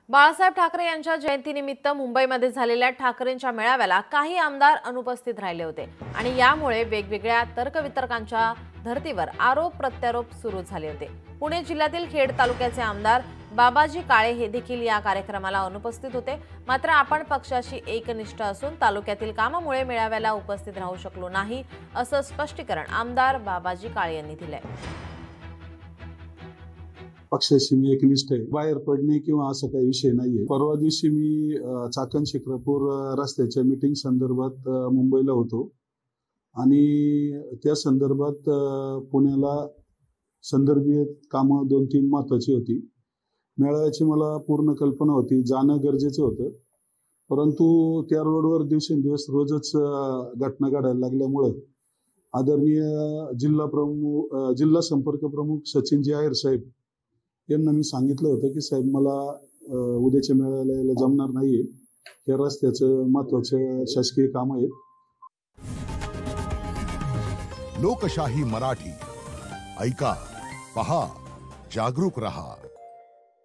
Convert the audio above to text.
बाळासाहेब ठाकरे यांच्या जयंतीनिमित्त मुंबईमध्ये झालेल्या ठाकरेंच्या मेळाव्याला काही आमदार अनुपस्थित राहिले होते आणि यामुळे वेगवेगळ्या तर्कवितर्कांच्या धर्तीवर आरोप प्रत्यारोप सुरू झाले होते। पुणे जिल्ह्यातील खेड तालुक्याचे आमदार बाबाजी काळे हे देखील या कार्यक्रमाला अनुपस्थित होते। मात्र आपण पक्षाशी एकनिष्ठ असून तालुक्यातील कामामुळे मेळाव्याला उपस्थित राहू शकलो नाही असं स्पष्टीकरण आमदार बाबाजी काळे यांनी दिले। पक्षाशी मी एकनिष्ठ आहे, बाहेर पडणे किंवा असं काही विषय नाहीये। परवा दिवशी मी चाकण शिक्रापूर रस्त्याच्या मीटिंग संदर्भात मुंबईला होतो आणि त्या संदर्भात पुण्याला संदर्भीय कामं 2-3 महत्त्वाची होती। मेळाव्याची मला पूर्ण कल्पना होती, जाणं गरजेचं होतं, परंतु त्या रोडवर दिवसेंदिवस रोजच घटना घडायला लागल्यामुळे आदरणीय जिल्हा संपर्क प्रमुख सचिनजी आहेर साहेब यांना मी सांगितलं होतं की साहेब मला उद्याच्या मेळाव्याला यायला जमणार नाहीये, या रस्त्याचं महत्त्वाचं शासकीय काम आहे। लोकशाही मराठी ऐका, पहा, जागरूक रहा।